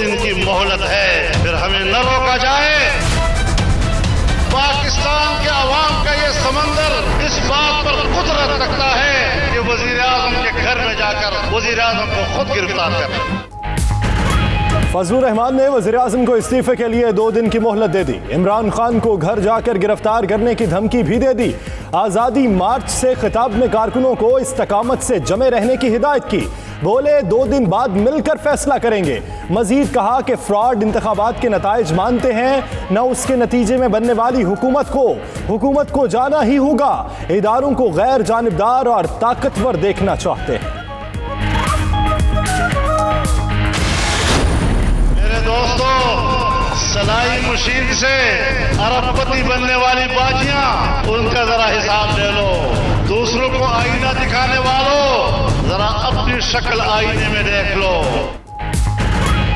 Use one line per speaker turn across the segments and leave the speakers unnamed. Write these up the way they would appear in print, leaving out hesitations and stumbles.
दिन की मोहलत है, फिर हमें न रोका जाए। पाकिस्तान के अवाम का ये समंदर इस बात पर कुदरत रखता है कि वजीर आजम के घर में जाकर वजीर आजम को खुद गिरफ्तार कर।
फजलुर रहमान ने वज़ीर आज़म को इस्तीफे के लिए 2 दिन की मोहलत दे दी। इमरान खान को घर जाकर गिरफ्तार करने की धमकी भी दे दी। आज़ादी मार्च से खिताब में कारकुनों को इस्तकामत से जमे रहने की हिदायत की। बोले 2 दिन बाद मिलकर फैसला करेंगे। मजीद कहा कि फ्रॉड इंतखाबात के नताइज मानते हैं, न उसके नतीजे में बनने वाली हुकूमत को जाना ही होगा। इदारों को गैर जानिबदार और ताकतवर देखना चाहते हैं।
दोस्तों, सलाई मशीन से अरबपति बनने वाली बाजियां, उनका जरा हिसाब ले लो। दूसरों को आईना दिखाने वालों, जरा अपनी शक्ल आईने में देख लो।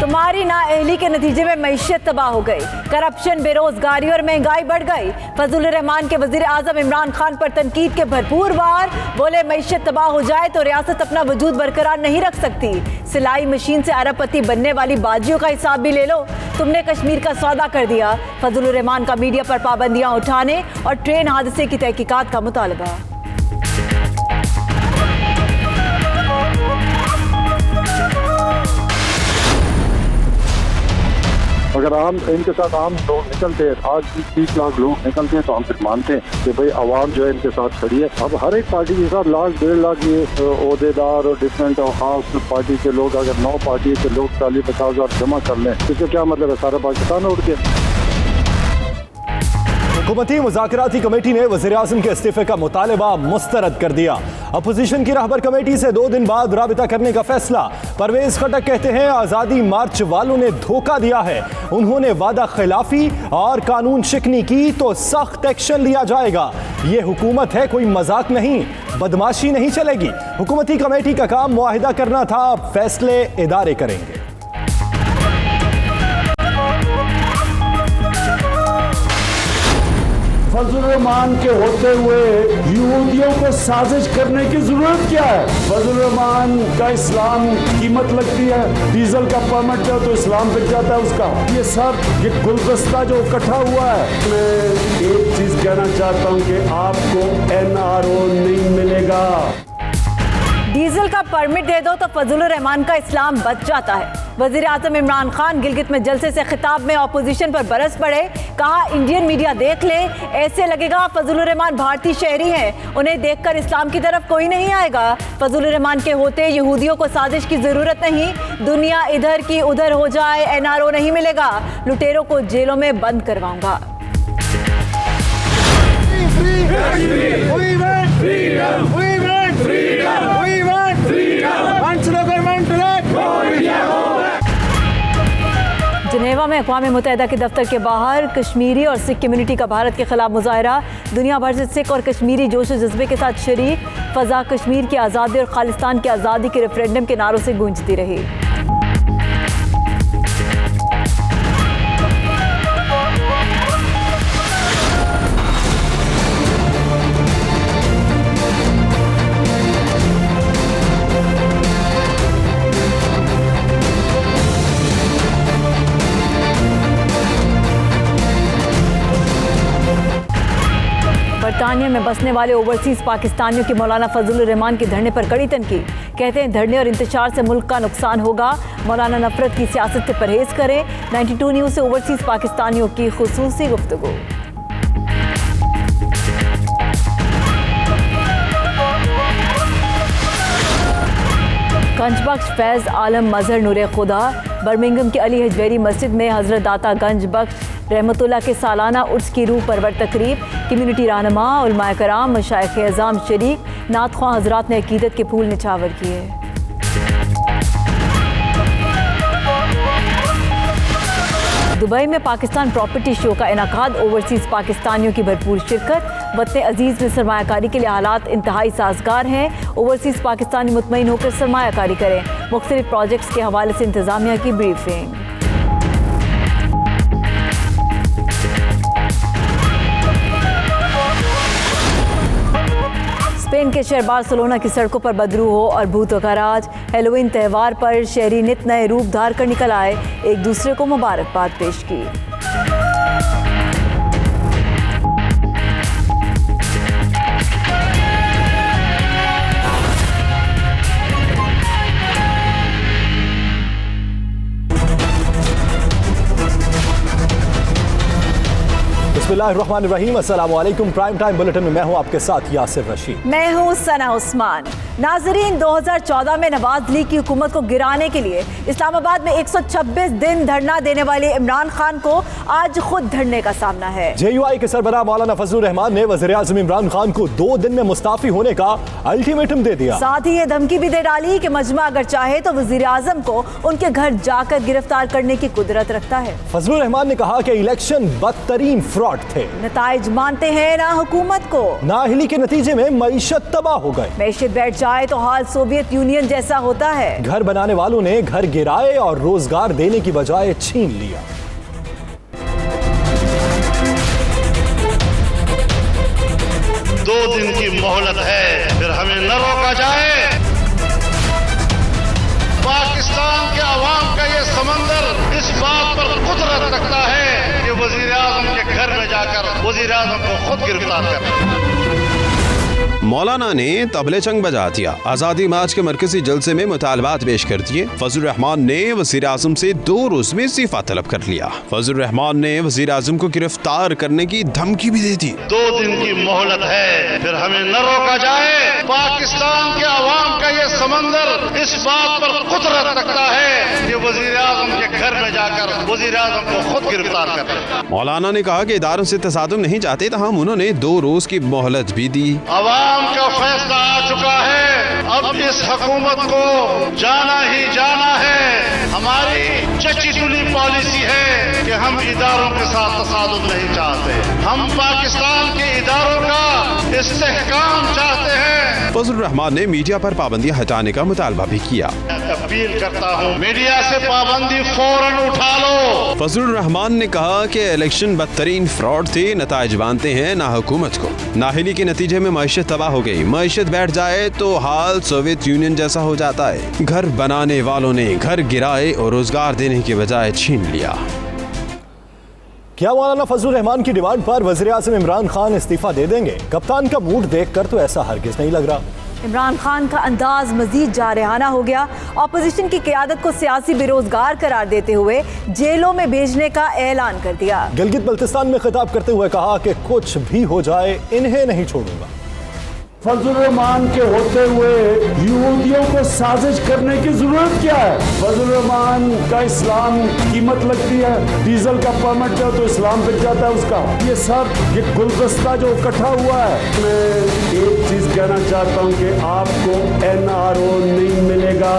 तुम्हारी नाअहली के नतीजे में मईशत तबाह हो गई। करप्शन, बेरोजगारी और महंगाई बढ़ गई। फजलुर रहमान के वजीर आजम इमरान खान पर तनकीद के भरपूर वार। बोले मईशत तबाह हो जाए तो रियासत अपना वजूद बरकरार नहीं रख सकती। सिलाई मशीन से अरबपति बनने वाली बाजियों का हिसाब भी ले लो। तुमने कश्मीर का सौदा कर दिया। फजलुर रहमान का मीडिया पर पाबंदियां उठाने और ट्रेन हादसे की तहकीकात का मुतालबा।
अगर इनके साथ आम लोग निकलते हैं, आज भी 30 लाख लोग निकलते हैं, तो हम फिर मानते हैं कि भाई आवाम जो है इनके साथ खड़ी है। अब हर एक पार्टी के साथ 1 लाख 1.5 लाख ये ओहदेदार और डिफरेंट और खास पार्टी के लोग, अगर 9 पार्टी के लोग 40-50 जमा कर लें, इसका क्या मतलब है? सारा पाकिस्तान उड़ के।
हुकूमती मुज़ाकराती कमेटी ने वज़ीर आज़म के इस्तीफे का मुतालबा मुस्तरद कर दिया। अपोजिशन की रहबर कमेटी से 2 दिन बाद राबिता करने का फैसला। परवेज खटक कहते हैं आज़ादी मार्च वालों ने धोखा दिया है। उन्होंने वादा खिलाफी और कानून शिकनी की तो सख्त एक्शन लिया जाएगा। ये हुकूमत है, कोई मजाक नहीं, बदमाशी नहीं चलेगी। हुकूमती कमेटी का काम मुआहिदा करना था, अब फैसले इदारे करेंगे।
फजलुर रहमान के होते हुए यहूदियों को साजिश करने की जरूरत क्या है? फजलुर रहमान का इस्लाम कीमत लगती है, डीजल का परमिट जो तो इस्लाम बिक जाता है उसका। ये गुलदस्ता जो इकट्ठा हुआ है। मैं एक चीज कहना चाहता हूं कि आपको NRO नहीं मिलेगा।
डीजल का परमिट दे दो तो फजलुर रहमान का इस्लाम बच जाता है। वजीर आज़म इमरान खान गिलगित में जलसे से खिताब में अपोजिशन पर बरस पड़े। कहा इंडियन मीडिया देख ले, ऐसे लगेगा फजलुर रहमान भारतीय शहरी हैं, उन्हें देखकर इस्लाम की तरफ कोई नहीं आएगा। फजलुर रहमान के होते यहूदियों को साजिश की जरूरत नहीं, दुनिया इधर की उधर हो जाए, NRO नहीं मिलेगा, लुटेरों को जेलों में बंद करवाऊंगा। जिनेवा में अक़वाम मुत्तहिदा के दफ्तर के बाहर कश्मीरी और सिख कम्युनिटी का भारत के खिलाफ मुजाहरा। दुनिया भर से सिख और कश्मीरी जोश और जज्बे के साथ शरीक। फ़ज़ा कश्मीर की आज़ादी और खालिस्तान की आज़ादी के रेफरेंडम के नारों से गूंजती रही। बरतानिया में बसने वाले ओवरसीज़ पाकिस्तानियों की मौलाना फजलुर रहमान के धरने पर कड़ी तनकीद। कहते हैं धरने और इंतशार से मुल्क का नुकसान होगा। मौलाना नफरत की सियासत से परहेज करें। 92 न्यूज़ से ओवरसीज़ पाकिस्तानियों की खुसूसी गुफ्तगू। गंजबख्श फैज़ आलम मजहर नूर खुदा बर्मिंघम की अली हजवेरी मस्जिद में हज़रत दाता गंजबख्श रहमतुल्लाह के सालाना उर्स की रूह परवर तकरीब। कम्यूनिटी रहनुमा, उलमाए कराम, मशाइख अज़ाम शरीक, नात ख्वां हज़रात ने अकीदत के फूल निछावर किए। दुबई में पाकिस्तान प्रॉपर्टी शो का इनाकाद। ओवरसीज़ पाकिस्तानियों की भरपूर शिरकत। वतन अजीज़ में सरमायाकारी के लिए हालात इंतहाई साजगार हैं। ओवरसीज़ पाकिस्तानी मुतमईन होकर सरमायाकारी करें। मुख्तलिफ प्रोजेक्ट्स के हवाले से इंतज़ामिया की ब्रीफिंग। स्पेन स्पेन के शहर बार्सिलोना की सड़कों पर बदरू हो और भूतों का राज। हैलोवीन त्यौहार पर शहरी नित नए रूप धार कर निकल आए, एक दूसरे को मुबारकबाद पेश की।
बिस्मिल्लाहिर्रहमानिर्रहीम, अस्सलाम वालेकुम। प्राइम टाइम बुलेटिन में मैं हूं आपके साथ यासिर रशीद।
मैं हूं सना उस्मान। नाजरीन, 2014 में नवाज लीग की हुकूमत को गिराने के लिए इस्लामाबाद में 126 दिन धरना देने वाले इमरान खान को आज खुद धरने का सामना है।
JUI के सरबराह मौलाना फजलुर रहमान ने वज़ीर आज़म इमरान खान को 2 दिन में मुस्ताफी होने का अल्टीमेटम दे दिया।
साथ ही ये धमकी भी दे डाली कि मजमा अगर चाहे तो वज़ीर आज़म को उनके घर जाकर गिरफ्तार करने की कुदरत रखता है।
फजलुर रहमान ने कहा कि इलेक्शन बदतरीन फ्रॉड थे।
नताइज मानते हैं ना हुकूमत को।
नाअहली के नतीजे में मईशत तबाह हो गए।
मैशत बैठ जाए तो हाल सोवियत यूनियन जैसा होता है।
घर बनाने वालों ने घर गिराए और रोजगार देने की बजाय छीन लिया।
दो दिन की मोहलत है, फिर हमें न रोका जाए। पाकिस्तान के अवाम का ये समंदर इस बात पर कुदरत रखता है कि वजीर आजम के घर में जाकर वजीर आजम को खुद गिरफ्तार कर।
मौलाना ने तबले चंग बजा दिया। आजादी मार्च के मरकजी जलसे में मुतालबात पेश कर दिए। फजलुर रहमान ने वजीर आजम से 2 रोज में इस्तीफा तलब कर लिया। फजलुर रहमान ने वजीर आजम को गिरफ्तार करने की धमकी भी दे दी।
2 दिन की मोहलत है, फिर हमें न रोका जाए। पाकिस्तान के अवाम का ये समंदर इस बात पर कुदरत रखता है कि वजीर आजम के घर में जाकर वजीर आजम को खुद गिरफ्तार कर।
मौलाना ने कहा कि इदारों से तसादुम नहीं चाहते, तहम उन्होंने 2 रोज की मोहलत भी दी।
अवाम का फैसला आ चुका है, अब इस हुकूमत को जाना ही जाना है। हमारी चची चुली पॉलिसी है कि हम इदारों के साथ तसादुम नहीं चाहते, हम पाकिस्तान के इदारों का इस्तेहकाम चाहते हैं।
फजलुर रहमान ने मीडिया पर पाबंदियां हटाने का मुतालबा भी किया।
अपील करता हूँ, मीडिया से पाबंदी फौरन उठा लो।
फजलुर रहमान ने कहा कि इलेक्शन बदतरीन फ्रॉड थे, नताइज मानते हैं ना हुकूमत को। नाअहली के नतीजे में मईशत तबाह हो गई। मईशत बैठ जाए तो हाल सोवियत यूनियन जैसा हो जाता है। घर बनाने वालों ने घर गिराए और रोजगार देने के बजाय छीन लिया।
क्या मौलाना फजलुर रहमान की डिमांड पर वज़ीर आज़म इमरान खान इस्तीफा दे देंगे? कप्तान का मूड देखकर तो ऐसा हरगिज नहीं लग रहा।
इमरान खान का अंदाज मजीद जारहाना हो गया। ऑपोजिशन की क़यादत को सियासी बेरोजगार करार देते हुए जेलों में भेजने का ऐलान कर दिया।
गिलगित बल्तिस्तान में खिताब करते हुए कहा कि कुछ भी हो जाए इन्हें नहीं छोड़ूंगा।
फजलुर रहमान के होते हुए यहूदियों को साजिश करने की जरूरत क्या है? फजलुर रहमान का इस्लाम कीमत लगती है, डीजल का परमिट जो तो इस्लाम बिक जाता है उसका। ये सब ये गुलदस्ता जो इकट्ठा हुआ है। मैं एक चीज कहना चाहता हूँ कि आपको NRO नहीं मिलेगा।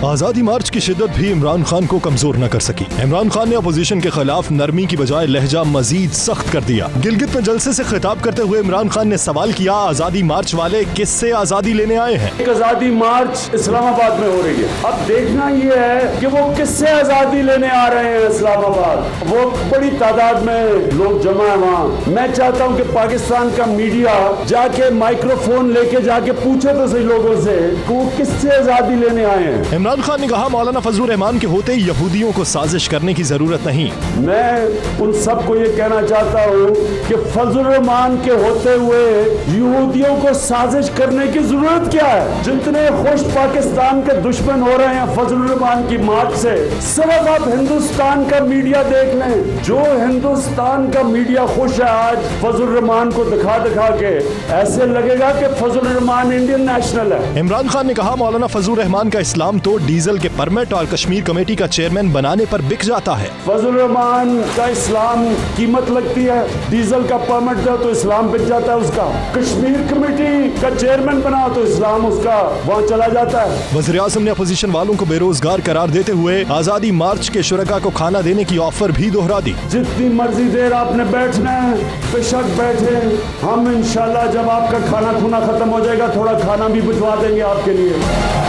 आज़ादी मार्च की शिद्दत भी इमरान खान को कमजोर न कर सकी। इमरान खान ने अपोजिशन के खिलाफ नरमी की बजाय लहजा मजीद सख्त कर दिया। गिलगित में जलसे से खिताब करते हुए इमरान खान ने सवाल किया, आज़ादी मार्च वाले किससे आज़ादी लेने आए हैं?
एक आज़ादी मार्च इस्लामाबाद में हो रही है। अब देखना ये है कि वो किससे आज़ादी लेने आ रहे हैं इस्लामाबाद। वो बड़ी तादाद में लोग जमा है वहाँ। मैं चाहता हूँ कि पाकिस्तान का मीडिया जाके माइक्रोफोन लेके जाके पूछे तो सही लोगों से कि वो किससे आज़ादी लेने आए हैं।
इमरान खान ने कहा, मौलाना फजलुर रहमान के होते यहूदियों को साजिश करने की जरूरत नहीं।
मैं उन सबको ये कहना चाहता हूँ कि फजलुर रहमान के होते हुए यहूदियों को साजिश करने की जरूरत क्या है? जितने खुश पाकिस्तान के दुश्मन हो रहे हैं फजलुर रहमान की मार्च से, सिर्फ आप हिंदुस्तान का मीडिया देख लें। जो हिंदुस्तान का मीडिया खुश है आज फजलुर रहमान को दिखा दिखा के, ऐसे लगेगा कि फजलुर रहमान इंडियन नेशनल है।
इमरान खान ने कहा, मौलाना फजलुर रहमान का इस्लाम तो डीजल के परमिट और कश्मीर कमेटी का चेयरमैन बनाने पर बिक जाता है।
फजलुर रहमान का इस्लाम कीमत लगती है, डीजल का परमिट दो तो इस्लाम बिक जाता है उसका। कश्मीर कमेटी का चेयरमैन बनाओ तो इस्लाम उसका वहाँ चला जाता है।
वज़ीर आज़म ने अपोजिशन वालों को बेरोजगार करार देते हुए आज़ादी मार्च के शुरका को खाना देने की ऑफर भी दोहरा दी।
जितनी मर्जी देर आपने बैठना है बेशक बैठे, हम इंशाल्लाह जब आपका खाना खुना खत्म हो जाएगा थोड़ा खाना भी भिजवा देंगे आपके लिए।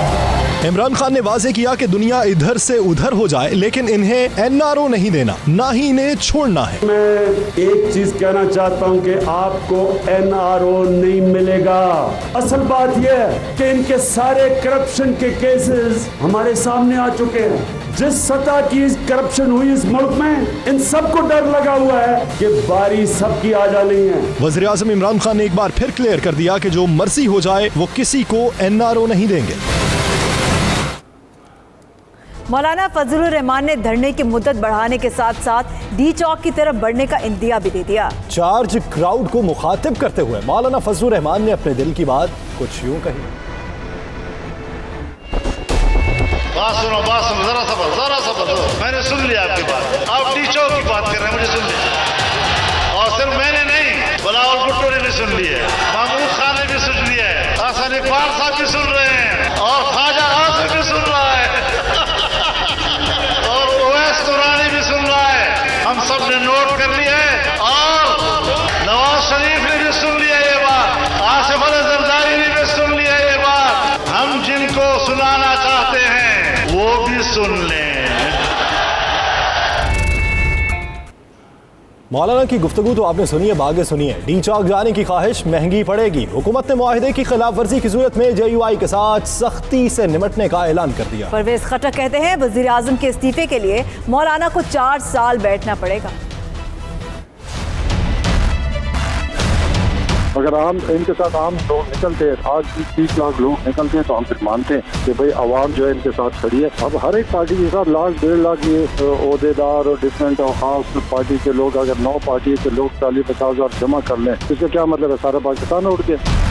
इमरान खान ने वाजे किया कि दुनिया इधर से उधर हो जाए लेकिन इन्हें एनआरओ नहीं देना, ना ही इन्हें छोड़ना है।
मैं एक चीज कहना चाहता हूं कि आपको एनआरओ नहीं मिलेगा। असल बात यह है कि इनके सारे करप्शन के केसेस हमारे सामने आ चुके हैं। जिस सतह की करप्शन हुई इस मुल्क में, इन सबको डर लगा हुआ है कि बारी सबकी आ जानी है।
वज़ीर आज़म इमरान खान ने एक बार फिर क्लियर कर दिया कि जो मर्जी हो जाए वो किसी को एनआरओ नहीं देंगे।
मौलाना फजलुर रहमान ने धरने की मुद्दत बढ़ाने के साथ साथ डी चौक की तरफ बढ़ने का इंदिया भी दे दिया।
चार्ज क्राउड को मुखातिब करते हुए मौलाना फजलुर रहमान ने अपने दिल की बात कुछ यूं कही।
बात सुनो, जरा सबर। मैंने सुन लिया आपकी बात। आप डी चौक की बात कर रहे हैं, मुझे सुन लिया। और सिर्फ मैंने नहीं, बिलावल भुट्टो ने भी सुन लिया है, महमूद खान ने भी सुन लिया है, हसन इकबाल साहब भी सुन रहे हैं, और ख्वाजा आसिफ भी सुन रहा है, और ओवैस तुरानी भी सुन रहा है। हम सब ने नोट कर लिया है, और नवाज शरीफ ने भी सुन लिया ये बात, आसिफ अली जरदारी ने भी सुन लिया ये बात। हम जिनको सुनाना चाहते हैं वो भी सुन लें।
मौलाना की गुफ्तगू तो आपने सुनी है, आगे सुनिए। डी चौक जाने की ख्वाहिश महंगी पड़ेगी। हुकूमत ने मुआहिदे की खिलाफ वर्जी की सूरत में JUI के साथ सख्ती से निपटने का ऐलान कर दिया।
परवेज खट्टक कहते हैं वजीर आजम के इस्तीफे के लिए मौलाना को 4 साल बैठना पड़ेगा।
अगर इनके साथ आम लोग निकलते हैं, आज भी 30 लाख लोग निकलते हैं, तो हम फिर मानते हैं कि भाई आवाम जो है इनके साथ खड़ी है। अब हर एक पार्टी के साथ 1,00,000-1.5 लाख ये ओहदेदार और डिफरेंट और खास पार्टी के लोग, अगर 9 पार्टी के लोग 40-50 हज़ार जमा कर लें, इसका क्या मतलब है? सारा पाकिस्तान उड़ गया।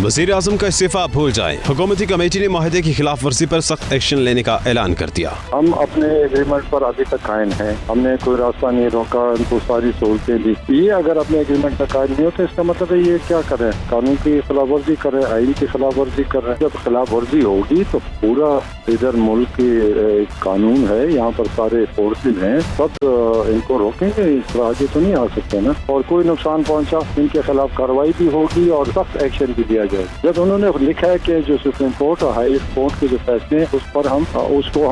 वज़ीर आज़म का इस्तीफा भूल जाएं। हुकूमती कमेटी ने मुआहदे की खिलाफ वर्जी पर सख्त एक्शन लेने का ऐलान कर दिया।
हम अपने एग्रीमेंट पर अभी तक कायम हैं, हमने कोई रास्ता नहीं रोका, उनको सारी सहूलतें दी। ये अगर अपने एग्रीमेंट पर कायम नहीं होते, इसका मतलब है ये क्या कर रहे हैं? कानून की खिलाफ वर्जी कर रहे हैं, आइन की खिलाफ वर्जी कर रहे हैं। जब खिलाफ वर्जी होगी तो पूरा इधर मुल्क की कानून है, यहाँ पर सारे फोर्सेज हैं, सब इनको रोकेंगे, इस तरह आगे तो नहीं आ सकते ना। और कोई नुकसान पहुँचा, इनके खिलाफ कार्रवाई भी होगी और सख्त एक्शन भी दिया। जब उन्होंने लिखा है कि जो सुप्रीम कोर्ट और हाई कोर्ट के जो फैसले हैं उस पर हम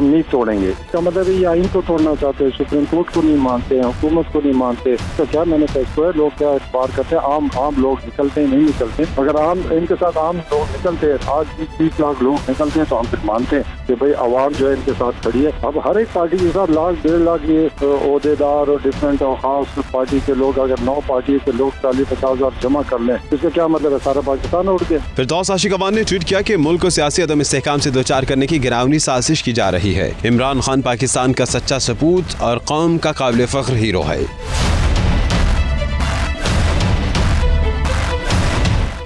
नहीं तोड़ेंगे, इसका मतलब ये आइन को तोड़ना चाहते हैं, सुप्रीम कोर्ट को नहीं मानते हैं, हुकूमत को नहीं मानते। तो क्या मैनिफेस्टो है? लोग क्या इतबार करते हैं? आम लोग निकलते हैं, नहीं निकलते। अगर इनके साथ आम लोग निकलते हैं, आज भी 30 लाख लोग निकलते हैं, तो हम फिर मानते हैं कि भाई आवाम जो है इनके साथ खड़ी है। अब हर एक पार्टी के साथ 1,00,000-1.5 लाख ये ओहदेदार और डिफरेंट और खास पार्टी के लोग, अगर 9 पार्टी के लोग 40-50 हज़ार जमा कर लें, इसका क्या मतलब है? सारा पाकिस्तान उड़ गया।
फिरदौस आशिक अवान ने ट्वीट किया कि मुल्क को सियासी अदम इस्तेहकाम से दोचार करने की गिरावनी साजिश की जा रही है। इमरान खान पाकिस्तान का सच्चा सपूत और कौम का काबिल फख्र हीरो है।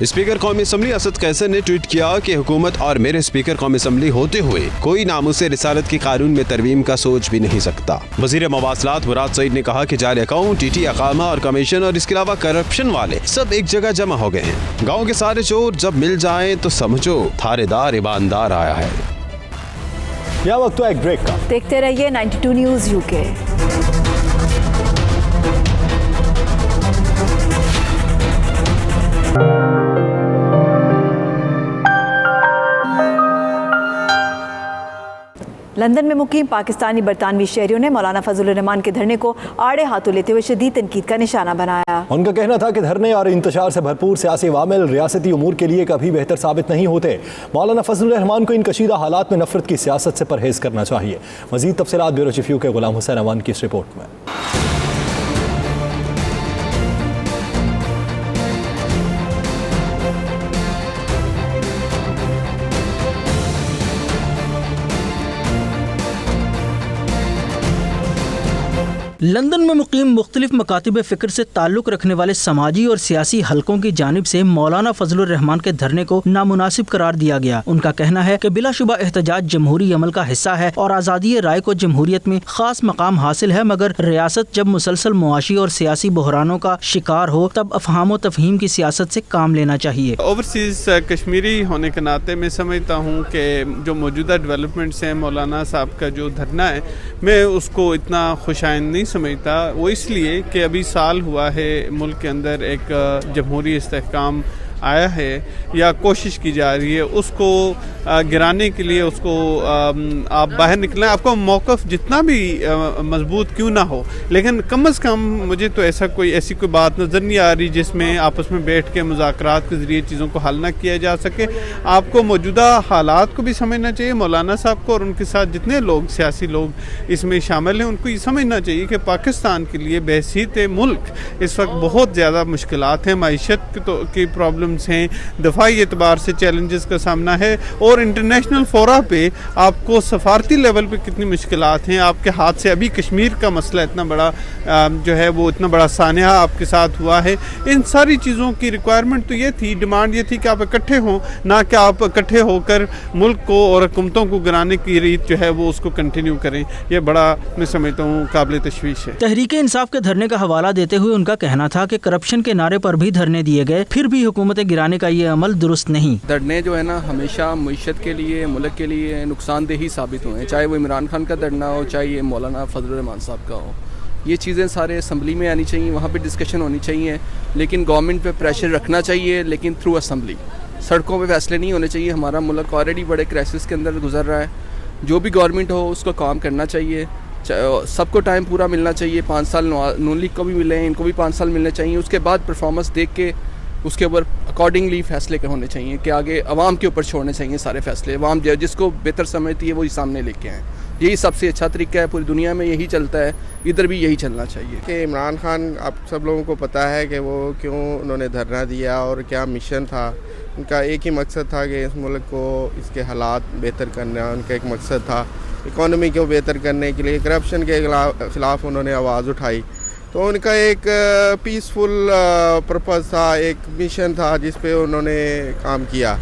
स्पीकर कौमी असम्बली असद कैसर ने ट्वीट किया कि हुकूमत और मेरे स्पीकर कौमी असम्बली होते हुए कोई नामुसे रिसालत के कानून में तरमीम का सोच भी नहीं सकता। वजीर मवासलात मुराद सईद ने कहा कि जाली अकाउंट, टीटी अकामा और कमीशन और इसके अलावा करप्शन वाले सब एक जगह जमा हो गए हैं। गाँव के सारे चोर जब मिल जाएं तो समझो थानेदार ईमानदार आया है।
यह वक्त तो एक ब्रेक का।
देखते रहिए 92 न्यूज़ UK। लंदन में मुकीम पाकिस्तानी बरतानवी शहरियों ने मौलाना फजलुर रहमान के धरने को आड़े हाथों लेते हुए शदीद तनकीद का निशाना बनाया।
उनका कहना था कि धरने और इंतशार से भरपूर सियासी अवामिल रियासती उमूर के लिए कभी बेहतर साबित नहीं होते। मौलाना फजलुर रहमान को इन कशीदा हालात में नफरत की सियासत से परहेज करना चाहिए। मजीद तफसीलात bureau chief UK Ghulam Hussain Awan की इस रिपोर्ट में।
लंदन में मुकीम मुख्तलिफ मकातिब फ़िक्र से ताल्लुक़ रखने वाले समाजी और सियासी हलकों की जानिब से मौलाना फजलुर रहमान के धरने को नामुनासिब करार दिया गया। उनका कहना है कि बिलाशुबा एहतजाज जमहूरी अमल का हिस्सा है और आज़ादी राय को जमहूरियत में खास मकाम हासिल है, मगर रियासत जब मुसलसल मुआशी और सियासी बहरानों का शिकार हो तब अफहाम व तफहीम की सियासत से काम लेना चाहिए।
ओवरसीज़ कश्मीरी होने के नाते मैं समझता हूँ कि जो मौजूदा डेवलपमेंट्स हैं, मौलाना साहब का जो धरना है, मैं उसको इतना खुशाइंद नहीं समझता। वो इसलिए कि अभी साल हुआ है मुल्क के अंदर एक जमहूरी इस्तेहकाम आया है या कोशिश की जा रही है उसको गिराने के लिए उसको आप बाहर निकलें। आपका मौक़िफ़ जितना भी मजबूत क्यों ना हो, लेकिन कम से कम मुझे तो ऐसी कोई बात नज़र नहीं आ रही जिसमें आपस में बैठ के मुज़ाकरात के ज़रिए चीज़ों को हल ना किया जा सके। आपको मौजूदा हालात को भी समझना चाहिए, मौलाना साहब को और उनके साथ जितने लोग सियासी लोग इसमें शामिल हैं उनको ये समझना चाहिए कि पाकिस्तान के लिए बहसीत मुल्क इस वक्त बहुत ज़्यादा मुश्किलात हैं, मईशत की प्रॉब्लम्स हैं, दफाई एतबार से चैलेंजेस का सामना है और इंटरनेशनल फोरा पे आपको सफारती लेवल पे कितनी मुश्किलात हैं। आपके हाथ से अभी कश्मीर का मसला इतना बड़ा जो है वो इतना बड़ा सानिया आपके साथ हुआ है। इन सारी चीज़ों की रिक्वायरमेंट तो ये थी, डिमांड ये थी कि आप इकट्ठे हों, ना कि आप इकट्ठे होकर मुल्क को और हुकूमतों को गिराने की रीत जो है वो उसको कंटिन्यू करें। ये बड़ा मैं समझता हूँ काबिल तशवीश है।
तहरीक इंसाफ के धरने का हवाला देते हुए उनका कहना था कि करप्शन के नारे पर भी धरने दिए गए, फिर भी हुकूमतें गिराने का ये अमल दुरुस्त नहीं।
धरने जो है ना हमेशा मईशत के लिए, मुल्क के लिए नुकसानदेही साबित हुए हैं, चाहे वो इमरान खान का धरना हो, चाहे ये मौलाना फजलुर रहमान साहब का हो। ये चीज़ें सारे असम्बली में आनी चाहिए, वहाँ पे डिस्कशन होनी चाहिए, लेकिन गवर्नमेंट पे प्रेशर रखना चाहिए, लेकिन थ्रू असम्बली। सड़कों पे फैसले नहीं होने चाहिए। हमारा मुल्क ऑलरेडी बड़े क्राइसिस के अंदर गुजर रहा है। जो भी गवर्नमेंट हो उसको काम करना चाहिए, सबको टाइम पूरा मिलना चाहिए। 5 साल नून लीग को भी मिले, इनको भी 5 साल मिलने चाहिए। उसके बाद परफॉर्मेंस देख के उसके ऊपर अकॉर्डिंगली फ़ैसले होने चाहिए कि आगे अवाम के ऊपर छोड़ने चाहिए सारे फैसले। अवाम जिसको बेहतर समझती है वही सामने लेके आएँ। यही सबसे अच्छा तरीका है, पूरी दुनिया में यही चलता है, इधर भी यही चलना चाहिए।
कि इमरान खान, आप सब लोगों को पता है कि वो क्यों उन्होंने धरना दिया और क्या मिशन था। उनका एक ही मकसद था कि इस मुल्क को, इसके हालात बेहतर करना उनका एक मकसद था। इकॉनमी को बेहतर करने के लिए करप्शन के ख़िलाफ़ उन्होंने आवाज़ उठाई। तो उनका एक पीसफुल पर्पज़ था, एक मिशन था जिस पे उन्होंने काम किया।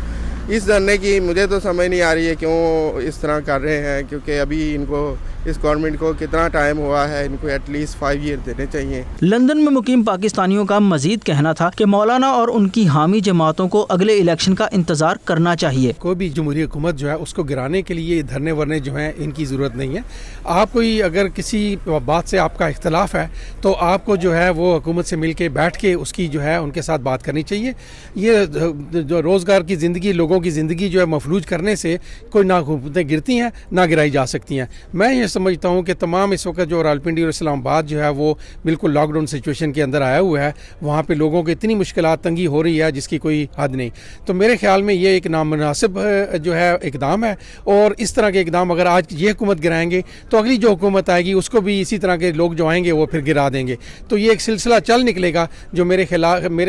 इस धरने की मुझे तो समझ नहीं आ रही है क्यों इस तरह कर रहे हैं, क्योंकि अभी इनको, इस गवर्नमेंट को कितना टाइम हुआ है, इनको एटलीस्ट 5 ईयर देने चाहिए।
लंदन में मुकीम पाकिस्तानियों का मजीद कहना था कि मौलाना और उनकी हामी जमातों को अगले इलेक्शन का इंतजार करना चाहिए।
कोई भी जमहूरी हुकूमत जो है उसको गिराने के लिए धरने वरने जो है इनकी ज़रूरत नहीं है। आप कोई अगर किसी बात से आपका इख्तलाफ है तो आपको जो है वो हुकूमत से मिल के बैठ के उसकी जो है उनके साथ बात करनी चाहिए। ये जो रोज़गार की ज़िंदगी, लोगों की ज़िंदगी जो है मफलूज करने से कोई ना हुकूमतें गिरती हैं ना गिराई जा सकती हैं। मैं ये समझता हूँ कि तमाम इस वक्त जो रावलपिंडी और इस्लामाबाद जो है वो बिल्कुल लॉकडाउन सिचुएशन के अंदर आया हुआ है। वहाँ पे लोगों को इतनी मुश्किलात, तंगी हो रही है जिसकी कोई हद नहीं। तो मेरे ख्याल में ये एक नामुनासिब जो है इकदाम है, और इस तरह के इकदाम अगर आज ये हुकूमत गिराएंगे तो अगली जो हुकूमत आएगी उसको भी इसी तरह के लोग जो आएंगे वो फिर गिरा देंगे। तो ये एक सिलसिला चल निकलेगा जो मेरे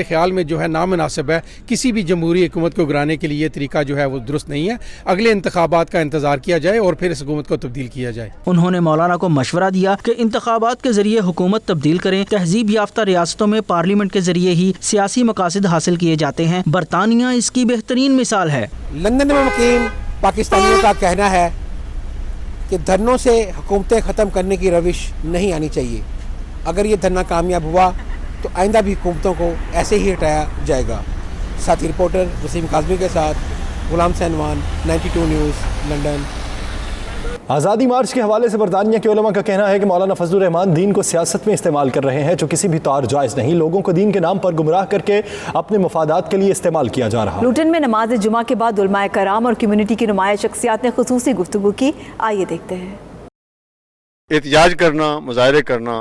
ख्याल में जो है नामुनासिब है। किसी भी जमहूरी हुकूमत को गिराने के लिए तरीका जो है वो दुरुस्त नहीं है। अगले इंतखाबात का इंतजार किया जाए और फिर इस हुकूमत को तब्दील किया जाए।
उन्होंने मौलाना को मशवरा दिया कि इंतखाबात के जरिए हुकूमत तब्दील करें। तहजीब याफ्ता रियासतों में पार्लियामेंट के जरिए ही सियासी मकासद हासिल किए जाते हैं। बरतानिया इसकी बेहतरीन मिसाल है।
लंदन में मुकीम पाकिस्तानियों का कहना है कि धरनों से हुकूमतें ख़त्म करने की रविश नहीं आनी चाहिए। अगर ये धरना कामयाब हुआ तो आइंदा भी हुकूमतों को ऐसे ही हटाया जाएगा। साथी रिपोर्टर वसीम काज़मी के साथ गुलाम सैनवान, 92 न्यूज़, लंदन।
आज़ादी मार्च के हवाले से बरतानिया के उलमा का कहना है कि मौलाना फजलुर रहमान दीन को सियासत में इस्तेमाल कर रहे हैं, जो किसी भी तौर जायज़ नहीं। लोगों को दीन के नाम पर गुमराह करके अपने मफादात के लिए इस्तेमाल किया जा रहा है।
लुटन में नमाज जुमा के बाद उलमाए कराम और कम्युनिटी की नुमाया शख्सियात ने खुसूसी गुफ्तगू की। आइए देखते हैं।
एहतजाज करना, मुजाहरे करना,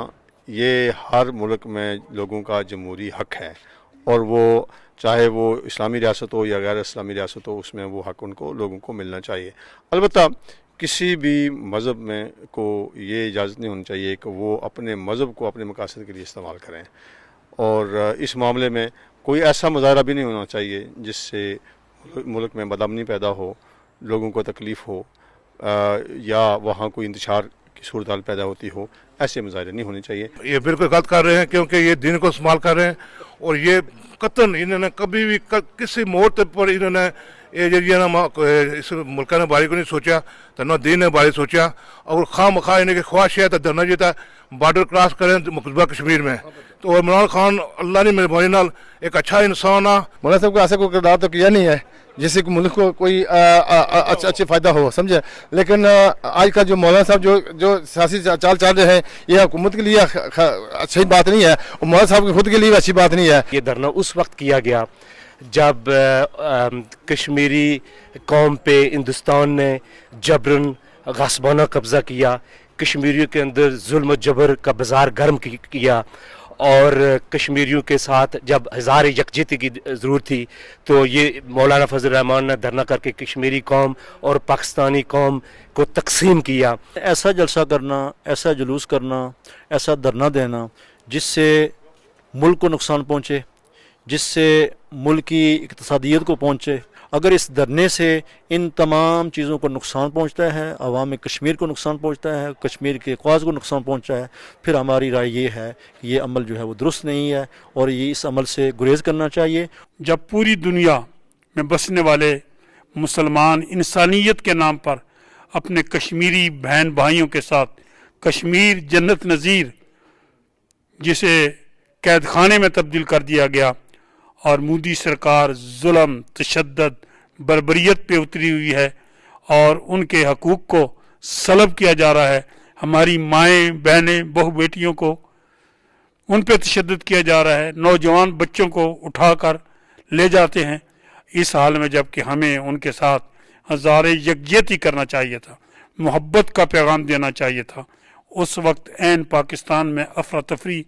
ये हर मुल्क में लोगों का जमहूरी हक है, और वो चाहे वो इस्लामी रियासत हो या गैर इस्लामी रियासत हो, उसमें वो हक उनको लोगों को मिलना चाहिए। अलबत्ता किसी भी मज़हब में को ये इजाज़त नहीं होनी चाहिए कि वो अपने मज़हब को अपने मकासद के लिए इस्तेमाल करें, और इस मामले में कोई ऐसा मुजाहरा भी नहीं होना चाहिए जिससे मुल्क में बदअमनी पैदा हो, लोगों को तकलीफ़ हो या वहाँ कोई इंतशार की सूरत पैदा होती हो। ऐसे मुजाहरे नहीं होने चाहिए।
ये बिल्कुल गलत कर रहे हैं, क्योंकि ये दिन को इस्तेमाल कर रहे हैं, और ये कतन इन्होंने कभी भी किसी मोड़ पर इन्होंने ये ना इस मुल्क ने बारी को नहीं सोचा, तो ना दीन ने बारी सोचा, और खामखा इनकी ख्वाहिश है तो धरना जीता बॉर्डर क्रॉस करें मकबूजा कश्मीर में। तो इमरान खान अल्लाह ने मेहरबानी नाल एक अच्छा इंसान आ।
मौलाना साहब को ऐसा कोई किरदार तो किया नहीं है जिससे मुल्क को कोई अच्छा फ़ायदा हो, समझे। लेकिन आज का जो मौलाना साहब जो सियासी चाल चल रहे हैं, ये हुकूमत के लिए अच्छी बात नहीं है, और मौलाना साहब की खुद के लिए अच्छी बात नहीं है।
ये धरना उस वक्त किया गया जब कश्मीरी कौम पे हिंदुस्तान ने जबरन गस्बाना कब्ज़ा किया, कश्मीरियों के अंदर जुल्म जबर का बाज़ार गर्म किया और कश्मीरियों के साथ जब हज़ार यकजहती की ज़रूरत थी तो ये मौलाना फजल रहमान ने धरना करके कश्मीरी कौम और पाकिस्तानी कौम को तकसीम किया।
ऐसा जलसा करना, ऐसा जुलूस करना, ऐसा धरना देना जिससे मुल्क को नुकसान पहुँचे, जिससे मुल्क की इक़्तिसादियत को पहुँचे, अगर इस धरने से इन तमाम चीज़ों को नुकसान पहुंचता है, अवाम कश्मीर को नुकसान पहुंचता है, कश्मीर के ख्वास को नुकसान पहुंचता है, फिर हमारी राय ये है कि ये अमल जो है वो दुरुस्त नहीं है और ये इस अमल से गुरेज करना चाहिए।
जब पूरी दुनिया में बसने वाले मुसलमान इंसानियत के नाम पर अपने कश्मीरी बहन भाइयों के साथ कश्मीर जन्नत नज़ीर जिसे कैद खाने में तब्दील कर दिया गया और मोदी सरकार जुल्म, तशद्दुद, बर्बरियत पे उतरी हुई है और उनके हकूक़ को सलब किया जा रहा है। हमारी माएँ, बहनें, बहू बेटियों को उन पे तशद्दुद किया जा रहा है, नौजवान बच्चों को उठाकर ले जाते हैं। इस हाल में जबकि हमें उनके साथ हज़ारे यकजहती करना चाहिए था, मोहब्बत का पैगाम देना चाहिए था, उस वक्त ऐन पाकिस्तान में अफरा तफरी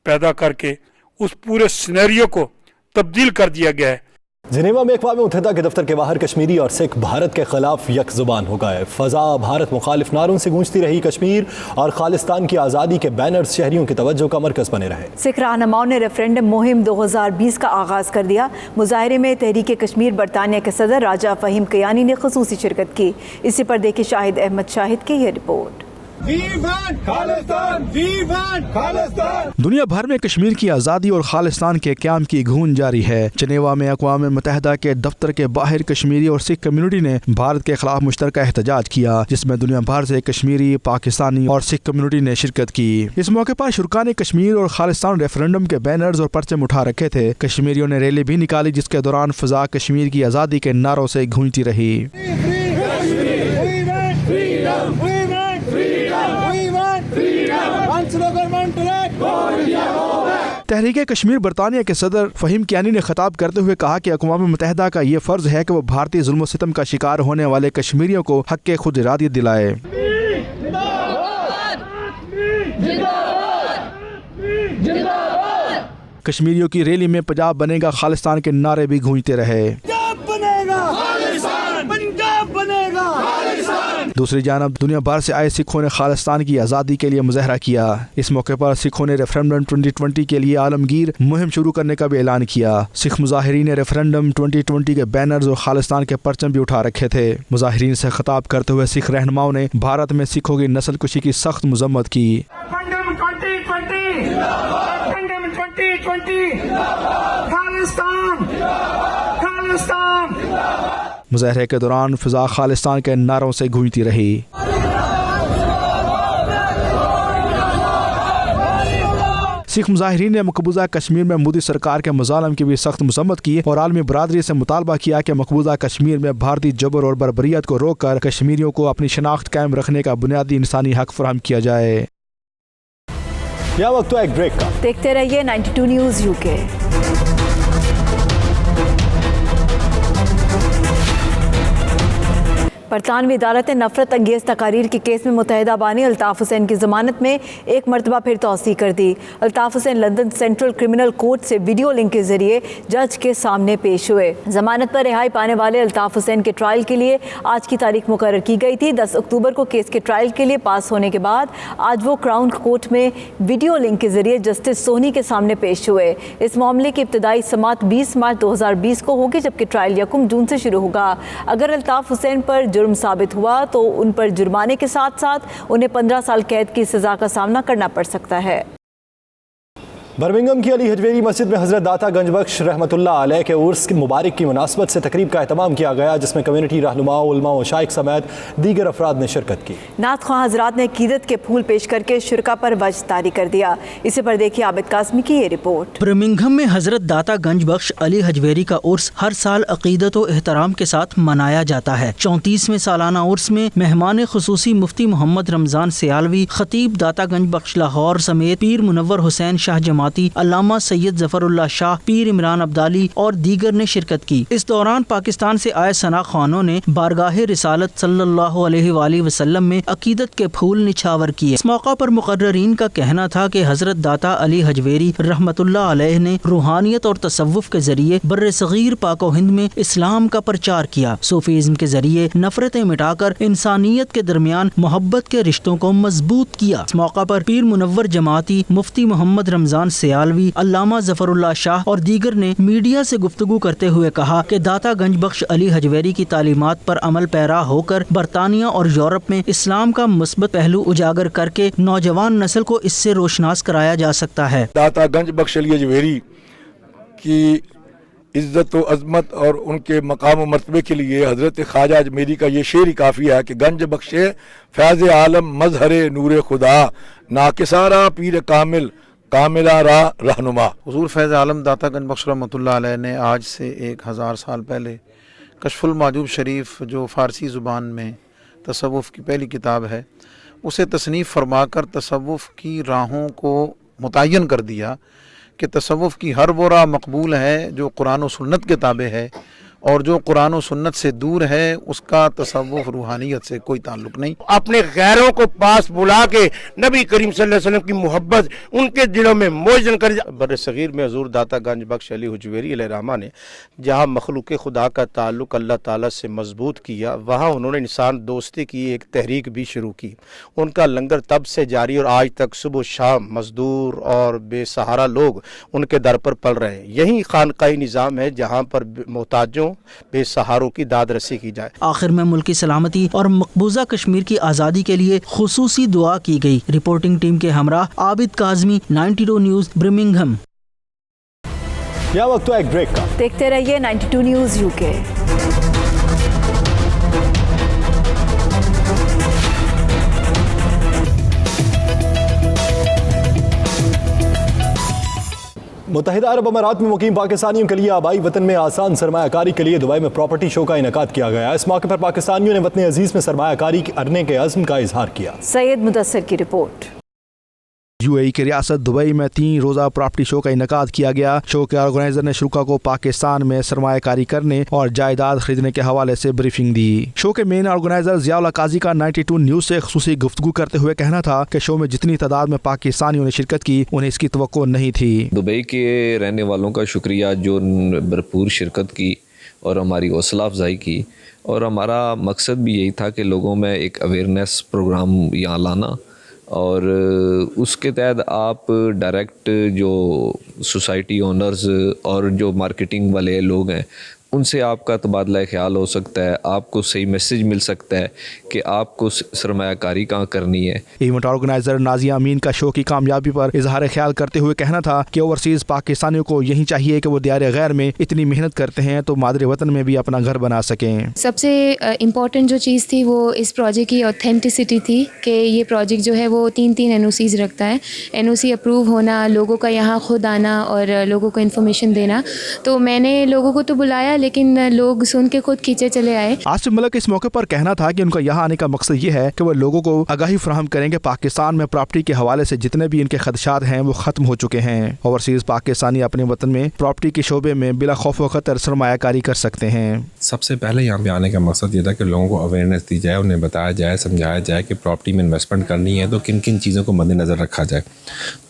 पैदा करके उस पूरे सिनेरियो को तब्दील कर दिया गया है।
जिनेवा में अक़वाम मुत्तहिदा के दफ्तर के बाहर कश्मीरी और सिख भारत के खिलाफ यकजुबान हो गए। फजा भारत मुखालिफ नारों से गूंजती रही। कश्मीर और खालिस्तान की आज़ादी के बैनर्स शहरियों की तवज्जो का मरकज़ बने रहे।
सिख रहनुमाओं ने रेफरेंडम मुहिम 2020 का आगाज़ कर दिया। मुजाहरे में तहरीक कश्मीर बरतानिया के सदर राजा फ़हीम कियानी ने ख़ुसूसी शिरकत की। इसी पर देखिए शाहिद अहमद शाहिद की ये रिपोर्ट।
दुनिया भर में कश्मीर की आज़ादी और खालिस्तान के क़याम की गूंज जारी है। जनेवा में अक़वाम मुत्तहिदा के दफ्तर के बाहर कश्मीरी और सिख कम्युनिटी ने भारत के खिलाफ मुश्तरका एहतजाज किया, जिसमें दुनिया भर से कश्मीरी, पाकिस्तानी और सिख कम्युनिटी ने शिरकत की। इस मौके पर शुरकान कश्मीर और खालिस्तान रेफरेंडम के बैनर्स और परचम उठा रखे थे। कश्मीरियों ने रैली भी निकाली, जिसके दौरान फ़ज़ा कश्मीर की आज़ादी के नारों से गूंजती रही। तहरीक कश्मीर बरतानिया के सदर फ़हीम कियानी ने खिताब करते हुए कहा कि अक़वाम मुत्तहिदा का ये फ़र्ज़ है कि वो भारतीय जुल्म सितम का शिकार होने वाले कश्मीरियों को हक़ खुद इरादियत दिलाए। कश्मीरियों की रैली में पंजाब बनेगा खालिस्तान के नारे भी गूंजते रहे। दूसरी जानब दुनिया भर से आए सिखों ने खालिस्तान की आज़ादी के लिए मुजाहरा किया। इस मौके पर सिखों ने रेफरेंडम 2020 के लिए आलमगीर मुहिम शुरू करने का भी ऐलान किया। सिख मुजाहिरीन ने रेफरेंडम 2020 के बैनर्स और खालिस्तान के परचम भी उठा रखे थे। मुजाहिरीन से खिताब करते हुए सिख रहनुमाओं ने भारत में सिखों की नस्ल कुशी की सख्त मजम्मत की। मुजाहरे के दौरान फ़िज़ा खालिस्तान के नारों से गूंजती रही। सिख मुजाहिरीन ने मकबूजा कश्मीर में मोदी सरकार के मज़ालिम की भी सख्त मजम्मत की और आलमी बरादरी से मुतालबा किया कि मकबूजा कश्मीर में भारतीय जबर और बर्बरियत को रोक कर कश्मीरियों को अपनी शनाख्त कायम रखने का बुनियादी इंसानी हक फराहम किया जाए।
यह वक्त तो एक ब्रेक का।
देखते रहिए 92 न्यूज़ UK। बरतानवी अदालत ने नफरत अंगेज़ तकारीर के केस में मुतहदा बानी अल्ताफ़ हुसैन की ज़मानत में एक मरतबा फिर तौसी कर दी। Altaf Hussain London central criminal court से वीडियो लिंक के जरिए जज के सामने पेश हुए। ज़मानत पर रिहाई पाने वाले अल्ताफ़ हुसैन के ट्रायल के लिए आज की तारीख मुकर्रर की गई थी। 10 अक्टूबर को केस के ट्रायल के लिए पास होने के बाद आज वो क्राउन कोर्ट में वीडियो लिंक के जरिए जस्टिस सोनी के सामने पेश हुए। इस मामले की इब्तदाई समाअत 20 मार्च 2020 को होगी, जबकि ट्रायल 1 जून से शुरू होगा। अगर अल्ताफ़ हुसैन पर जुर्म साबित हुआ तो उन पर जुर्माने के साथ साथ उन्हें 15 साल कैद की सजा का सामना करना पड़ सकता है।
बर्मिंघम की अली हजवेरी मस्जिद में हज़रत दाता गंजबख्श रहमतुल्लाह अलैह के उर्स की मुबारक की मुनासबत से तकरीब का एहतमाम किया गया, जिसमें कम्युनिटी रहनुमाओं, उलमा व शाइख समेत दीगर अफराद ने शिरकत की। नात ख्वां हज़रात ने अक़ीदत के फूल पेश करके शिरका पर वज्द तारी कर दिया। इसी पर देखिए आबिद कासमी की ये रिपोर्ट।
बर्मिंघम में हज़रत दाता गंजबख्श अली हजवेरी का उर्स हर साल अक़ीदत व एहतराम के साथ मनाया जाता है। 34वें सालाना उर्स में मेहमान खुसूसी मुफ्ती मोहम्मद रमज़ान सियालवी, खतीब दाता गंजबख्श लाहौर समेत पीर मुनव्वर हुसैन शाह जमाती अल्लामा सैयद जफरुल्लाह शाह, पीर इमरान अब्दाली और दीगर ने शिरकत की। इस दौरान पाकिस्तान से आए सना खानों ने बारगाह रिसालत सल्लल्लाहु अलैहि वसल्लम में अकीदत के फूल निछावर किए। इस मौका पर मुकर्ररीन का कहना था कि हजरत दाता अली हजवेरी रहमतुल्लाह अलैह ने रूहानियत और तसव्वुफ के जरिए बर्र सगीर पाको हिंद में इस्लाम का प्रचार किया। सूफीज़्म के जरिए नफरतें मिटाकर इंसानियत के दरमियान मोहब्बत के रिश्तों को मजबूत किया। इस मौका पर पीर मुनव्वर जमाती, मुफ्ती मोहम्मद रमजान सियालवी, अल्लामा जफरुल्लाह शाह और दीगर ने मीडिया से गुफ्तगू करते हुए कहा कि दाता गंज बख्श अली हजवेरी की तालीमात पर अमल पैरा होकर बरतानिया और यूरोप में इस्लाम का मुस्बत पहलू उजागर करके नौजवान नस्ल को इससे रोशनास कराया जा सकता है।
दाता गंज बख्श अली हजवेरी की इज्जत व अजमत और उनके मकाम व मर्तबे के लिए हजरत ख्वाजा अजमेरी का ये शेर ही काफ़ी है कि गंज बख्शे फैज़ आलम मजहर नूर खुदा नाकिसारा पीर कामिल कामिला रहनुमा।
हुजूर फैज़ आलम दाता गंज बख्श रहमतुल्लाह अलैह ने आज से 1000 साल पहले कशफुल माजूब शरीफ, जो फ़ारसी ज़ुबान में तसव्वुफ़ की पहली किताब है, उसे तसनीफ़ फरमाकर तसव्वुफ़ की राहों को मुतय्यन कर दिया कि तसव्वुफ़ की हर वो राह मकबूल है जो कुरान और सुन्नत के ताबे है, और जो कुरान और सुन्नत से दूर है उसका तसव्वुफ़ रूहानियत से कोई ताल्लुक नहीं।
अपने गैरों को पास बुला के नबी करीम सल्लल्लाहु अलैहि वसल्लम की मोहब्बत उनके दिलों में मौजन कर।
बर सग़ीर में हज़ूर दाता गंज बख्श अली हजवेरी अलैहिर्रहमा ने जहाँ मखलूक खुदा का ताल्लुक अल्लाह ताला से मजबूत किया, वहाँ उन्होंने इंसान दोस्ती की एक तहरीक भी शुरू की। उनका लंगर तब से जारी और आज तक सुबह शाम मजदूर और बेसहारा लोग उनके दर पर पल रहे हैं। यही खानकाई निज़ाम है जहाँ पर मोहताजों बेसहारों की दाद रसी की जाए।
आखिर में मुल्क की सलामती और मकबूजा कश्मीर की आज़ादी के लिए खुसूसी दुआ की गई। रिपोर्टिंग टीम के हमराह आबिद काज़मी, 92 न्यूज़, ब्रिमिंघम।
या वक्त तो एक ब्रेक का।
देखते रहिए 92 न्यूज़ यूके।
मुत्तहिदा अरब अमारात में मुकीम पाकिस्तानियों के लिए आबाई वतन में आसान सरमायाकारी के लिए दुबई में प्रॉपर्टी शो का इनेकाद किया गया। इस मौके पर पाकिस्तानियों ने वतन अजीज में सरमायाकारी करने के अज़्म का इजहार किया।
सैयद मुदस्सिर की रिपोर्ट।
यूएई की रियासत दुबई में 3 रोज़ा प्रॉपर्टी शो का इनेकाद किया गया। शो के ऑर्गेनाइजर ने शुरा को पाकिस्तान में सरमायाकारी करने और जायदाद खरीदने के हवाले से ब्रीफिंग दी। शो के मेन ऑर्गेनाइजर ज़ियाउल काजी का 92 न्यूज़ से खुसूसी गुफ्तगू करते हुए कहना था कि शो में जितनी तादाद में पाकिस्तानियों ने शिरकत की उन्हें इसकी तवक्को नहीं थी।
दुबई के रहने वालों का शुक्रिया जो भरपूर शिरकत की और हमारी हौसला अफजाई की, और हमारा मकसद भी यही था कि लोगों में एक अवेयरनेस प्रोग्राम यहाँ लाना, और उसके तहत आप डायरेक्ट जो सोसाइटी ओनर्स और जो मार्केटिंग वाले लोग हैं उनसे आपका तबादला ख्याल हो सकता है, आपको सही मैसेज मिल सकता है कि आपको सरमायाकारी कहाँ करनी है।
इवेंट ऑर्गेनाइजर नाजिया अमीन का शो की कामयाबी पर इजहार ख्याल करते हुए कहना था कि ओवरसीज़ पाकिस्तानियों को यही चाहिए कि वो दियार गैर में इतनी मेहनत करते हैं तो मादरे वतन में भी अपना घर बना सकें।
सबसे इम्पॉर्टेंट जो चीज़ थी वो इस प्रोजेक्ट की ऑथेंटिसिटी थी कि ये प्रोजेक्ट जो है वो 3 NOCs रखता है। NOC अप्रूव होना, लोगों का यहाँ खुद आना और लोगों को इन्फॉर्मेशन देना। तो मैंने लोगों को तो बुलाया लेकिन लोग सुन के खुद खींचे चले आए।
आसिफ मलिक इस मौके पर कहना था कि उनका यहाँ आने का मकसद ये है कि वो लोगों को आगाही फराहम करेंगे पाकिस्तान में प्रॉपर्टी के हवाले से जितने भी इनके खदशात हैं वो खत्म हो चुके हैं। ओवरसीज पाकिस्तानी अपने वतन में प्रॉपर्टी के शोबे में बिला खौफ व खतर सरमायाकारी कर सकते हैं।
सबसे पहले यहाँ पे आने का मकसद ये था कि लोगों को अवेयरनेस दी जाए, उन्हें बताया जाए, समझाया जाए कि प्रॉपर्टी में इन्वेस्टमेंट करनी है तो किन किन चीज़ों को मद्देनजर रखा जाए।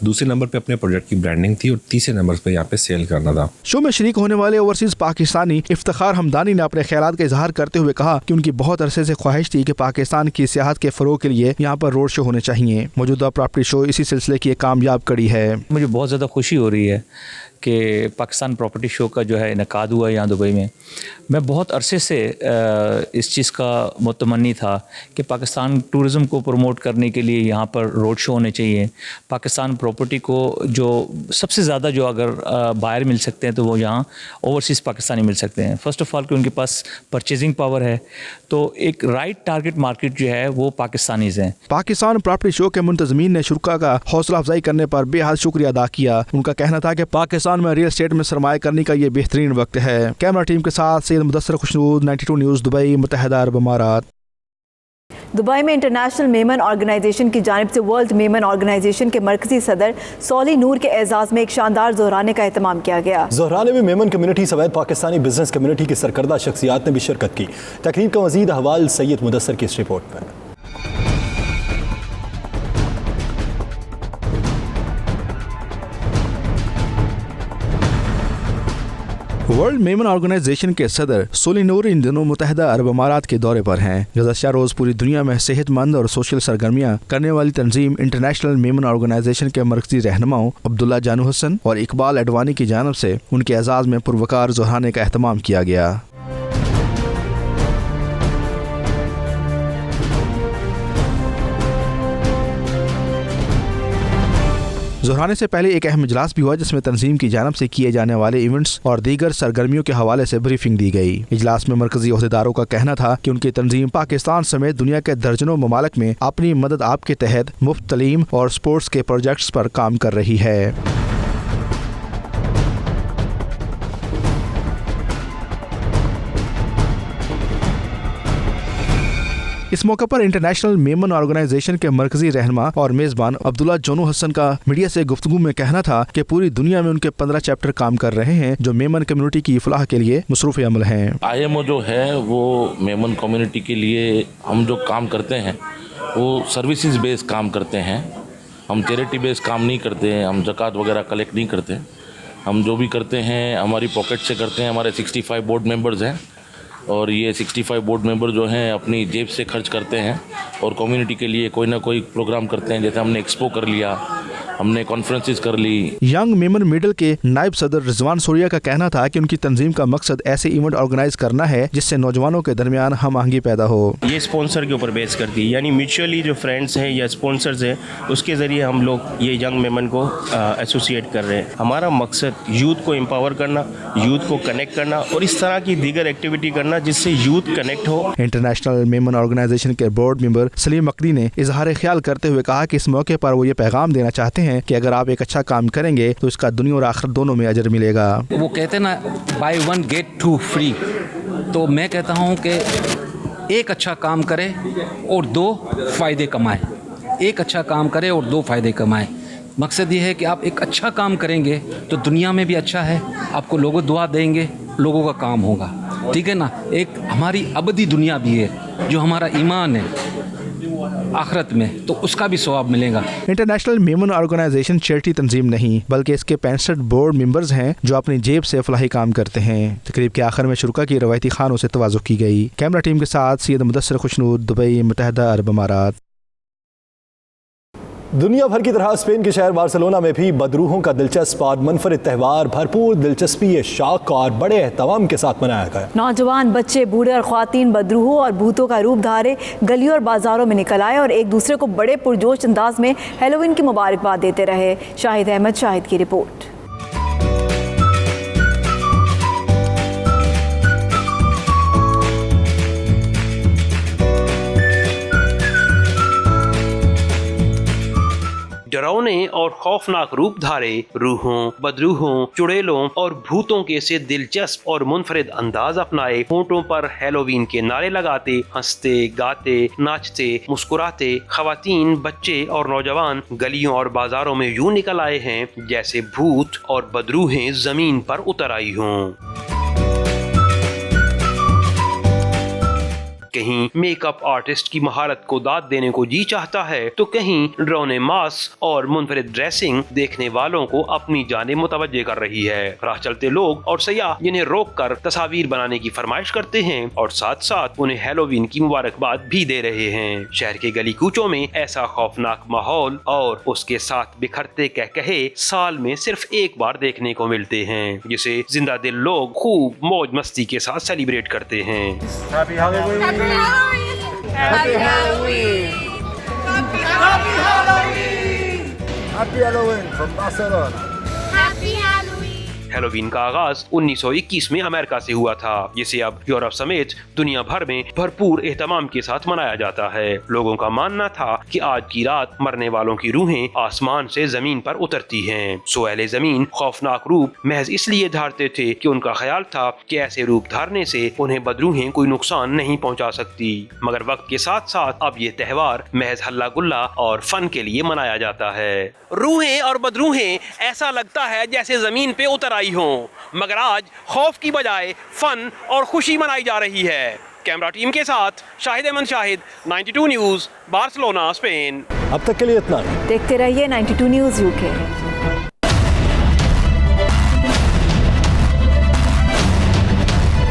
दूसरे नंबर पर अपने प्रोजेक्ट की ब्रांडिंग थी और तीसरे नंबर पर यहाँ पे सेल करना था।
शो में शरीक होने वाले ओवरसीज पाकिस्तानी इफ्तिखार हमदानी ने अपने ख्यालात का इजहार करते हुए कहा कि उनकी बहुत अरसे से ख्वाहिश थी कि पाकिस्तान की सियाहत के फ़रोग के लिए यहाँ पर रोड शो होने चाहिए। मौजूदा प्रॉपर्टी शो इसी सिलसिले की एक कामयाब कड़ी है। मुझे
बहुत ज़्यादा खुशी हो रही है कि पाकिस्तान प्रॉपर्टी शो का जो है इनेकाद हुआ है यहाँ दुबई में। मैं बहुत अरसे से इस चीज़ का मुतमन्नी था कि पाकिस्तान टूरिज़म को प्रमोट करने के लिए यहाँ पर रोड शो होने चाहिए। पाकिस्तान प्रॉपर्टी को जो सबसे ज़्यादा जो अगर बायर मिल सकते हैं तो वो यहाँ ओवरसीज़ पाकिस्तानी मिल सकते हैं। फ़र्स्ट ऑफ़ ऑल कि उनके पास परचेजिंग पावर है, तो एक राइट टारगेट मार्केट जो है वो पाकिस्तानीज़ हैं।
पाकिस्तान प्रॉपर्टी शो के मुंतज़मीन ने शुरा का हौसला अफजाई करने पर बेहद शुक्रिया अदा किया। उनका कहना था कि पाकिस्तान में रियल एस्टेट में सरमाया करने का ये बेहतरीन वक्त है। कैमरा टीम के साथ सैयद मुदस्सिर खुशनूद, 92 न्यूज़, दुबई, मुत्तहिदा अरब अमारात।
दुबई में इंटरनेशनल मेमन ऑर्गेनाइजेशन की जानिब से वर्ल्ड मेमन ऑर्गेनाइजेशन के मरकजी सदर सौली नूर के एजाज़ में एक शानदार ज़ोहराने का एहतमाम किया गया।
ज़ोहराने में मेमन कम्युनिटी समेत पाकिस्तानी बिजनेस कम्युनिटी की सरकर्दा शख्सियात ने भी शिरकत की। तकरीब का मज़ीद हवाल सैयद मुदस्सर की इस रिपोर्ट में।
वर्ल्ड मेमन ऑर्गेनाइजेशन के सदर सोली नूर इन दिनों मुत्तहिदा अरब अमारात के दौरे पर हैं। गुज़श्ता रोज पूरी दुनिया में सेहतमंद और सोशल सरगर्मियां करने वाली तंजीम इंटरनेशनल मेमन ऑर्गेनाइजेशन के मरकजी रहनुमाओं अब्दुल्ला जानू हसन और इकबाल अडवाणी की जानिब से उनके एजाज़ में पुरवकार ज़ोहराने का एहतमाम किया गया। ज़ोहराने से पहले एक अहम इजलास भी हुआ जिसमें तंजीम की जानिब से किए जाने वाले इवेंट्स और दीगर सरगर्मियों के हवाले से ब्रीफिंग दी गई। इजलास में मरकजी ओहदेदारों का कहना था कि उनकी तंजीम पाकिस्तान समेत दुनिया के दर्जनों ममालिक में अपनी मदद आप के तहत मुफ्त तलीम और स्पोर्ट्स के प्रोजेक्ट्स पर काम कर रही है। इस मौके पर इंटरनेशनल मेमन ऑर्गेनाइजेशन के मरकजी रहनुमा और मेज़बान अब्दुल्ला जानू हसन का मीडिया से गुफ्तगू में कहना था कि पूरी दुनिया में उनके 15 चैप्टर काम कर रहे हैं जो मेमन कम्युनिटी की इफलाह के लिए मसरूफ़ अमल हैं।
IMO जो है वो मेमन कम्युनिटी के लिए हम जो काम करते हैं वो सर्विसेज बेस्ड काम करते हैं। हम चैरिटी बेस्ड काम नहीं करते हैं, हम ज़कात वगैरह कलेक्ट नहीं करते। हम जो भी करते हैं हमारी पॉकेट से करते हैं। हमारे 65 बोर्ड मेंबर्स हैं और ये 65 बोर्ड मेंबर जो हैं अपनी जेब से खर्च करते हैं और कम्युनिटी के लिए कोई ना कोई प्रोग्राम करते हैं। जैसे हमने एक्सपो कर लिया, हमने कॉन्फ्रेंसेस कर ली।
यंग मेमन मिडल के नायब सदर रिजवान सूरिया का कहना था कि उनकी तंजीम का मकसद ऐसे इवेंट ऑर्गेनाइज करना है जिससे नौजवानों के दरमियान हम आहंगी पैदा हो।
ये स्पॉन्सर के ऊपर बेस करती है, यानी म्यूचुअली जो फ्रेंड्स हैं या स्पॉन्सर्स हैं उसके ज़रिए हम लोग ये यंग मेमन को एसोसिएट कर रहे हैं। हमारा मकसद यूथ को एम्पावर करना, यूथ को कनेक्ट करना और इस तरह की दीगर एक्टिविटी करना जिससे यूथ कनेक्ट हो।
इंटरनेशनल मेमन ऑर्गेनाइजेशन के बोर्ड मेंबर सलीम अकदी ने इजहार ख्याल करते हुए कहा कि इस मौके पर वो ये पैगाम देना चाहते हैं कि अगर आप एक अच्छा काम करेंगे तो इसका दुनिया और आखिरत दोनों में अजर मिलेगा।
वो कहते हैं ना buy one get two free, तो मैं कहता हूँ कि एक अच्छा काम करे और 2 फ़ायदे कमाए। एक अच्छा काम करे और 2 फ़ायदे कमाए। मकसद ये है कि आप एक अच्छा काम करेंगे तो दुनिया में भी अच्छा है, आपको लोग दुआ देंगे, लोगों का काम होगा, ठीक है ना। एक हमारी अबदी दुनिया भी है जो हमारा ईमान है आखिरत में, तो उसका भी सवाब मिलेगा।
इंटरनेशनल मेमन ऑर्गेनाइजेशन चैरिटी तंजीम नहीं बल्कि इसके 65 बोर्ड मेंबर्स हैं जो अपनी जेब से फलाही काम करते हैं। तकरीब के आखिर में शुरका की रवायती खानों से तवाज़ुह की गई। कैमरा टीम के साथ सैयद मुदस्सर खुशनूर, दुबई, मुत्तहिदा अरब अमारात।
दुनिया भर की तरह स्पेन के शहर बार्सिलोना में भी बदरूहों का दिलचस्प और मुनफरिद त्यौहार भरपूर दिलचस्पी, शौक और बड़े एहतमाम के साथ मनाया गया।
नौजवान, बच्चे, बूढ़े और ख्वातीन बदरूहों और भूतों का रूप धारे गलियों और बाजारों में निकल आए और एक दूसरे को बड़े पुरजोश अंदाज में हैलोवीन की मुबारकबाद देते रहे। शाहिद अहमद शाहिद की रिपोर्ट।
डरावने और खौफनाक रूप धारे रूहों, बदरूहों, चुड़ैलों और भूतों के से दिलचस्प और मुनफरिद अंदाज अपनाए होंठों पर हैलोवीन के नारे लगाते, हंसते, गाते, नाचते, मुस्कुराते खवातीन, बच्चे और नौजवान गलियों और बाजारों में यूं निकल आए हैं जैसे भूत और बदरूहें जमीन पर उतर आई हों। कहीं मेकअप आर्टिस्ट की महारत को दाद देने को जी चाहता है तो कहीं ड्रोने मास्क और मुनफरिद ड्रेसिंग देखने वालों को अपनी जाने मुतवज्जे कर रही है। राह चलते लोग और सयाह जिन्हें रोक कर तस्वीर बनाने की फरमाइश करते हैं और साथ साथ उन्हें हैलोवीन की मुबारकबाद भी दे रहे हैं। शहर के गली कूचों में ऐसा खौफनाक माहौल और उसके साथ बिखरते कहकहे साल में सिर्फ एक बार देखने को मिलते हैं, जिसे जिंदा दिल लोग खूब मौज मस्ती के साथ सेलिब्रेट करते हैं।
Happy Halloween! Happy Halloween!
Happy Halloween from Barcelona.
Happy Halloween!
Halloween का आगाज 1921 में अमेरिका से हुआ था, जिसे अब यूरोप समेत दुनिया भर में भरपूर एहतमाम के साथ मनाया जाता है। लोगों का मानना था कि आज की रात मरने वालों की रूहें आसमान से जमीन पर उतरती हैं। सोएले जमीन खौफनाक रूप महज इसलिए धारते थे कि उनका ख्याल था कि ऐसे रूप धारने से उन्हें बदरूहें कोई नुकसान नहीं पहुंचा सकती। मगर वक्त के साथ साथ अब ये त्योहार महज हल्ला गुल्ला और फन के लिए मनाया जाता है। रूहें और बदरूहें ऐसा लगता है जैसे जमीन पे उतर आई हों, मगर आज खौफ की बजाय फन और खुशी मनाई जा रही है। कैमरा टीम के साथ Shahid Ahmed Shahid, 92 news, Barcelona, Spain.
अब तक के लिए इतना ही।
देखते रहिए 92 न्यूज़ UK।